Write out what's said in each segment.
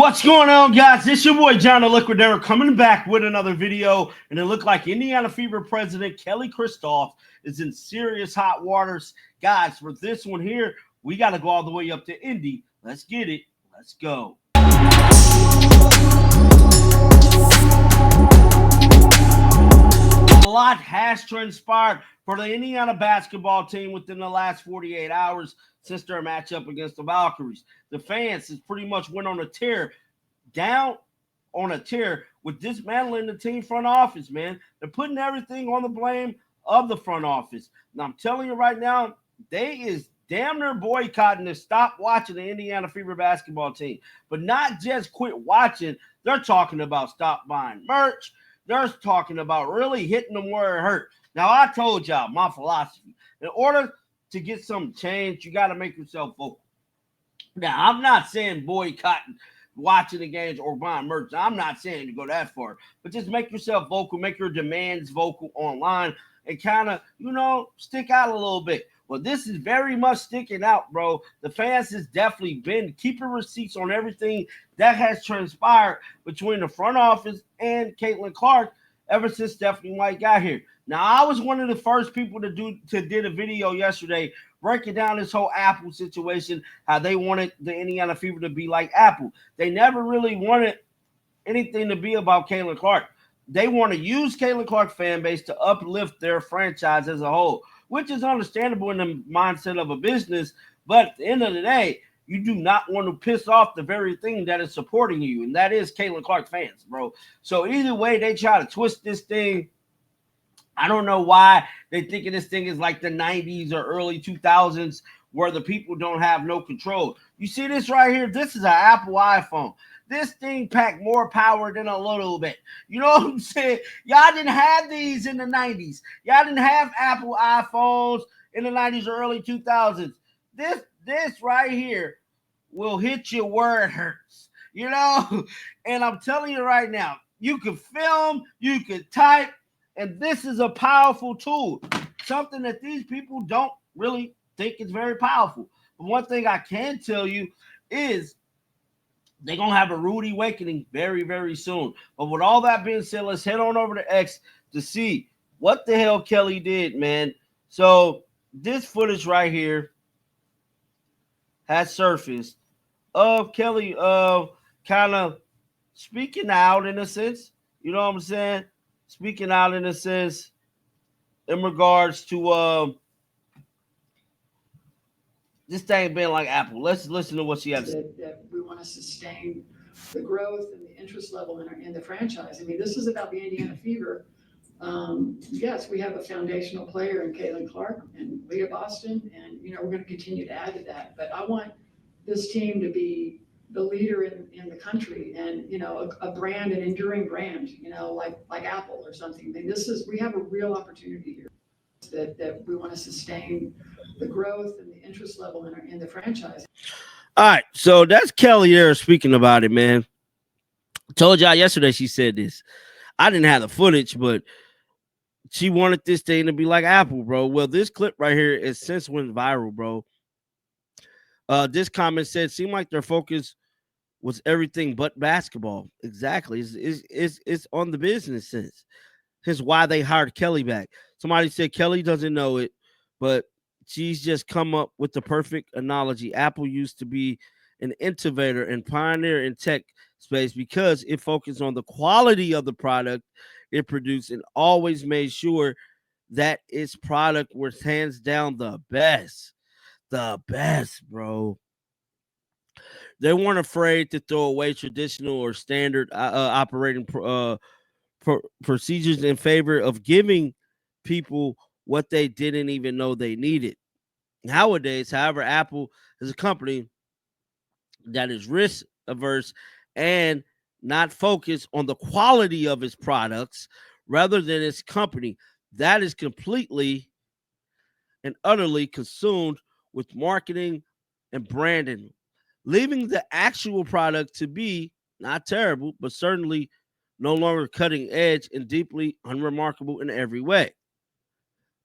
What's going on, guys? This your boy John the Liquidator coming back with another video, and it looked like Indiana Fever president Kelly Krauskopf is in serious hot waters. Guys, for this one here, we got to go all the way up to Indy. Let's get it. Let's go. A lot has transpired for the Indiana basketball team within the last 48 hours since their matchup against the Valkyries. The fans has pretty much went on a tear, down on a tear with dismantling the team front office, man. They're putting everything on the blame of the front office. And I'm telling you right now, they is damn near boycotting to stop watching the Indiana Fever basketball team. But not just quit watching, they're talking about stop buying merch. They're talking about really hitting them where it hurt. Now, I told y'all my philosophy. In order to get some change, you got to make yourself vocal. Now, I'm not saying boycotting watching the games or buying merch. I'm not saying to go that far, but just make yourself vocal, make your demands vocal online, and kind of, stick out a little bit. Well, this is very much sticking out, bro. The fans has definitely been keeping receipts on everything that has transpired between the front office and Caitlin Clark ever since Stephanie White got here. Now, I was one of the first people to did a video yesterday breaking down this whole Apple situation, how they wanted the Indiana Fever to be like Apple. They never really wanted anything to be about Caitlin Clark. They want to use Caitlin Clark fan base to uplift their franchise as a whole, which is understandable in the mindset of a business. But at the end of the day, you do not want to piss off the very thing that is supporting you, and that is Caitlin Clark fans, bro. So either way, they try to twist this thing. I don't know why they thinking this thing is like the 90s or early 2000s where the people don't have no control. You see this right here? This is an Apple iPhone. This thing packed more power than a little bit. You know what I'm saying? Y'all didn't have these in the 90s. Y'all didn't have Apple iPhones in the 90s or early 2000s. This right here will hit you where it hurts. And I'm telling you right now, you can film, you can type, and this is a powerful tool, something that these people don't really think is very powerful. But one thing I can tell you is they're going to have a rude awakening very, very soon. But with all that being said, let's head on over to X to see what the hell Kelly did, man. So this footage right here has surfaced of Kelly kind of speaking out in a sense. You know what I'm saying? Speaking out in a sense in regards to this thing being like Apple. Let's listen to what she has to say. That we want to sustain the growth and the interest level in the franchise. I mean, this is about the Indiana Fever. Yes, we have a foundational player in Caitlin Clark and Leah Boston, and we're going to continue to add to that. But I want this team to be the leader in the country, and a brand, an enduring brand, like Apple or something. I mean, we have a real opportunity here that we want to sustain the growth and the interest level in the franchise. All right, so that's Kelly there speaking about it, man. Told y'all yesterday she said this. I didn't have the footage, but she wanted this thing to be like Apple, bro. Well, this clip right here has since went viral, bro. This comment said, seemed like their focus was everything but basketball. Exactly. It's on the business sense. Here's why they hired Kelly back. Somebody said Kelly doesn't know it, but she's just come up with the perfect analogy. Apple used to be an innovator and pioneer in tech space because it focused on the quality of the product it produced and always made sure that its product was hands down the best. The best, bro. They weren't afraid to throw away traditional or standard operating procedures in favor of giving people what they didn't even know they needed. Nowadays, however, Apple is a company that is risk averse and not focused on the quality of its products rather than its company that is completely and utterly consumed with marketing and branding, leaving the actual product to be not terrible, but certainly no longer cutting edge and deeply unremarkable in every way.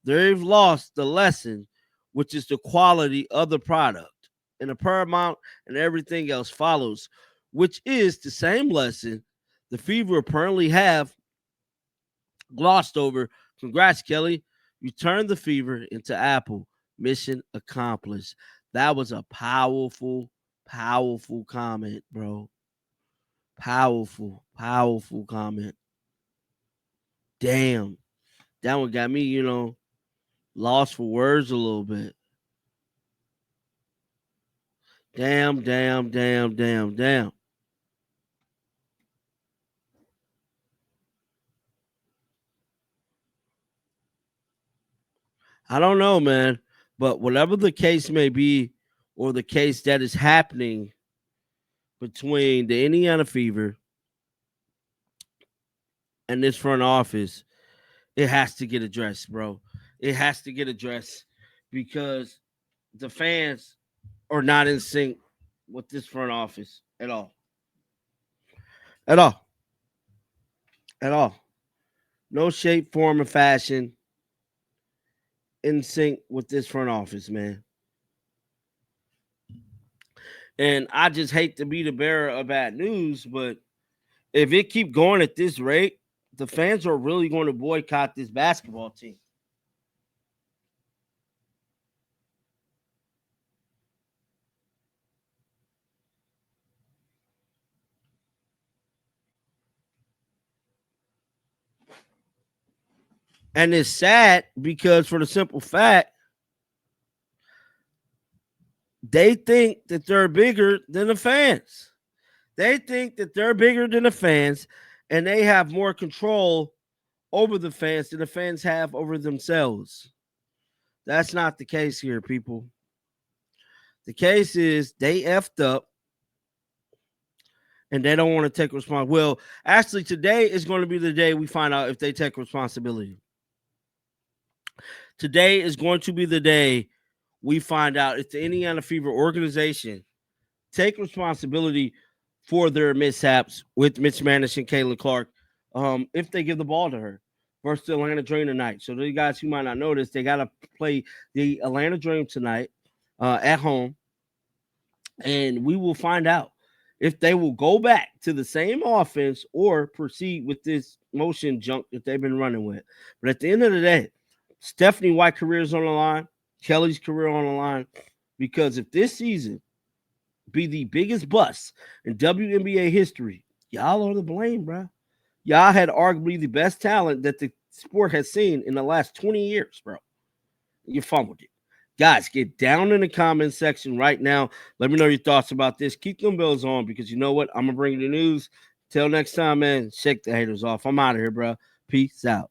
They've lost the lesson, which is the quality of the product. And the paramount and everything else follows. which is the same lesson the Fever apparently have glossed over. Congrats, Kelly. You turned the Fever into Apple. Mission accomplished. That was a powerful, powerful comment, bro. Powerful, powerful comment. Damn. That one got me, lost for words a little bit. Damn, damn, damn, damn, damn. I don't know, man. But whatever the case may be, or the case that is happening between the Indiana Fever and this front office, it has to get addressed, bro. It has to get addressed because the fans are not in sync with this front office at all. At all. At all. No shape, form, or fashion in sync with this front office, man. And I just hate to be the bearer of bad news, but if it keep going at this rate, the fans are really going to boycott this basketball team. And it's sad because for the simple fact, they think that they're bigger than the fans. They think that they're bigger than the fans and they have more control over the fans than the fans have over themselves. That's not the case here, people. The case is they effed up and they don't want to take responsibility. Well, actually, today is going to be the day we find out if they take responsibility. Today is going to be the day we find out if the Indiana Fever organization take responsibility for their mishaps with Mitch Manish and Caitlin Clark if they give the ball to her versus the Atlanta Dream tonight. So the guys who might not know this, they got to play the Atlanta Dream tonight at home, and we will find out if they will go back to the same offense or proceed with this motion junk that they've been running with. But at the end of the day, Stephanie White's career is on the line, Kelly's career on the line, because if this season be the biggest bust in WNBA history, y'all are to blame, bro. Y'all had arguably the best talent that the sport has seen in the last 20 years, bro. You fumbled it. Guys, get down in the comment section right now. Let me know your thoughts about this. Keep them bells on because you know what? I'm going to bring you the news. Till next time, man, shake the haters off. I'm out of here, bro. Peace out.